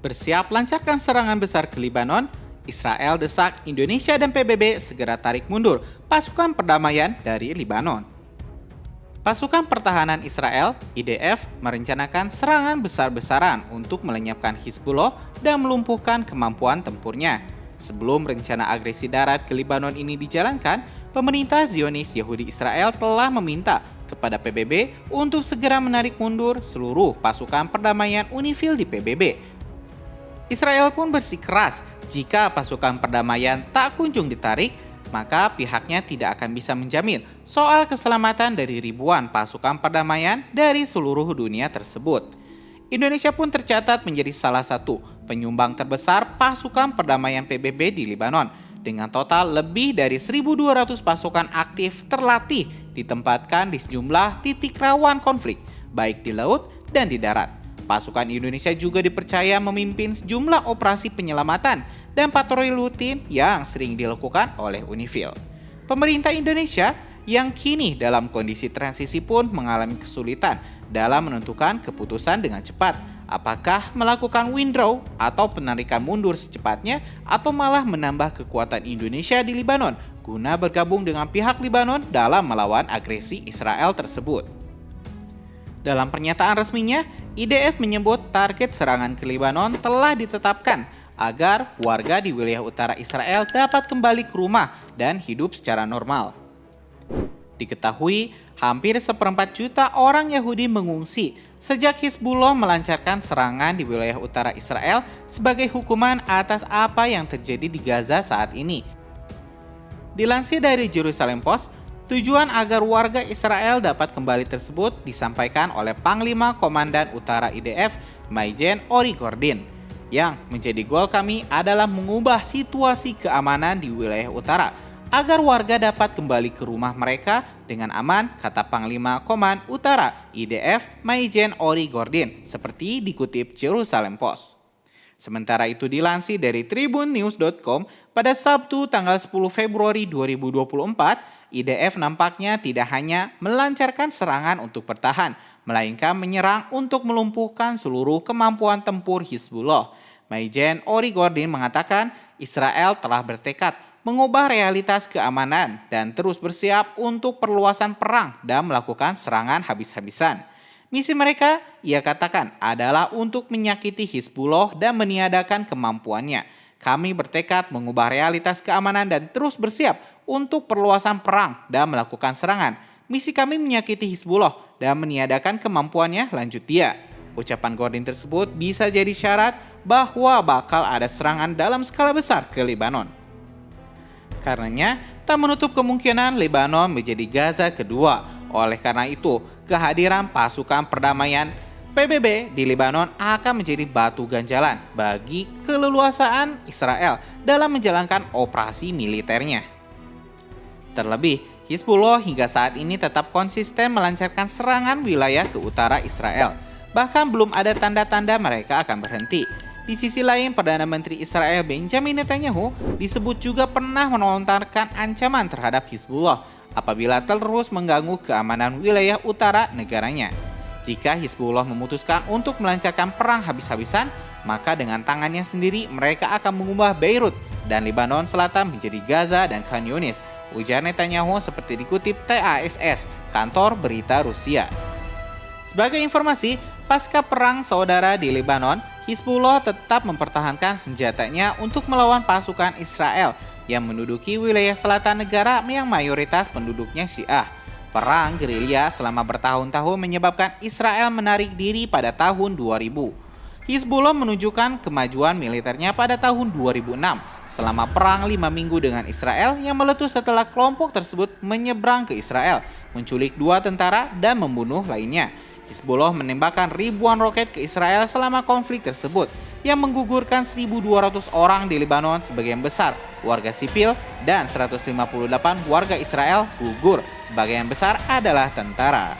Bersiap lancarkan serangan besar ke Lebanon, Israel desak Indonesia dan PBB segera tarik mundur pasukan perdamaian dari Lebanon. Pasukan Pertahanan Israel, IDF, merencanakan serangan besar-besaran untuk melenyapkan Hizbullah dan melumpuhkan kemampuan tempurnya. Sebelum rencana agresi darat ke Lebanon ini dijalankan, pemerintah Zionis Yahudi Israel telah meminta kepada PBB untuk segera menarik mundur seluruh pasukan perdamaian UNIFIL di PBB. Israel pun bersikeras jika pasukan perdamaian tak kunjung ditarik, maka pihaknya tidak akan bisa menjamin soal keselamatan dari ribuan pasukan perdamaian dari seluruh dunia tersebut. Indonesia pun tercatat menjadi salah satu penyumbang terbesar pasukan perdamaian PBB di Lebanon, dengan total lebih dari 1.200 pasukan aktif terlatih ditempatkan di sejumlah titik rawan konflik, baik di laut dan di darat. Pasukan Indonesia juga dipercaya memimpin sejumlah operasi penyelamatan dan patroli rutin yang sering dilakukan oleh UNIFIL. Pemerintah Indonesia yang kini dalam kondisi transisi pun mengalami kesulitan dalam menentukan keputusan dengan cepat. Apakah melakukan withdraw atau penarikan mundur secepatnya atau malah menambah kekuatan Indonesia di Lebanon guna bergabung dengan pihak Lebanon dalam melawan agresi Israel tersebut. Dalam pernyataan resminya, IDF menyebut target serangan ke Lebanon telah ditetapkan agar warga di wilayah utara Israel dapat kembali ke rumah dan hidup secara normal. Diketahui, hampir 1/4 juta orang Yahudi mengungsi sejak Hizbullah melancarkan serangan di wilayah utara Israel sebagai hukuman atas apa yang terjadi di Gaza saat ini. Dilansir dari Jerusalem Post, tujuan agar warga Israel dapat kembali tersebut disampaikan oleh Panglima Komandan Utara IDF, Maijen Ori Gordin. Yang menjadi goal kami adalah mengubah situasi keamanan di wilayah utara agar warga dapat kembali ke rumah mereka dengan aman, kata Panglima Komando Utara IDF Maijen Ori Gordin, seperti dikutip Jerusalem Post. Sementara itu dilansir dari tribunnews.com, pada Sabtu tanggal 10 Februari 2024, IDF nampaknya tidak hanya melancarkan serangan untuk bertahan, melainkan menyerang untuk melumpuhkan seluruh kemampuan tempur Hizbullah. Maijen Ori Gordin mengatakan Israel telah bertekad mengubah realitas keamanan dan terus bersiap untuk perluasan perang dan melakukan serangan habis-habisan. Misi mereka, ia katakan, adalah untuk menyakiti Hizbullah dan meniadakan kemampuannya. Kami bertekad mengubah realitas keamanan dan terus bersiap untuk perluasan perang dan melakukan serangan. Misi kami menyakiti Hizbullah dan meniadakan kemampuannya, lanjut dia. Ucapan Gordin tersebut bisa jadi syarat bahwa bakal ada serangan dalam skala besar ke Lebanon. Karenanya, tak menutup kemungkinan Lebanon menjadi Gaza kedua. Oleh karena itu, kehadiran pasukan perdamaian PBB di Lebanon akan menjadi batu ganjalan bagi keleluasaan Israel dalam menjalankan operasi militernya. Terlebih, Hizbullah hingga saat ini tetap konsisten melancarkan serangan wilayah ke utara Israel. Bahkan belum ada tanda-tanda mereka akan berhenti. Di sisi lain, Perdana Menteri Israel Benjamin Netanyahu disebut juga pernah melontarkan ancaman terhadap Hizbullah apabila terus mengganggu keamanan wilayah utara negaranya. Jika Hizbullah memutuskan untuk melancarkan perang habis-habisan, maka dengan tangannya sendiri mereka akan mengubah Beirut dan Lebanon Selatan menjadi Gaza dan Khan Yunis, ujar Netanyahu seperti dikutip TASS, kantor berita Rusia. Sebagai informasi, pasca perang saudara di Lebanon, Hizbullah tetap mempertahankan senjatanya untuk melawan pasukan Israel yang menduduki wilayah selatan negara yang mayoritas penduduknya Syiah. Perang gerilya selama bertahun-tahun menyebabkan Israel menarik diri pada tahun 2000. Hizbullah menunjukkan kemajuan militernya pada tahun 2006 selama perang 5 minggu dengan Israel yang meletus setelah kelompok tersebut menyeberang ke Israel, menculik 2 tentara dan membunuh lainnya. Hizbullah menembakkan ribuan roket ke Israel selama konflik tersebut yang menggugurkan 1.200 orang di Lebanon, sebagian besar warga sipil, dan 158 warga Israel gugur, sebagian besar adalah tentara.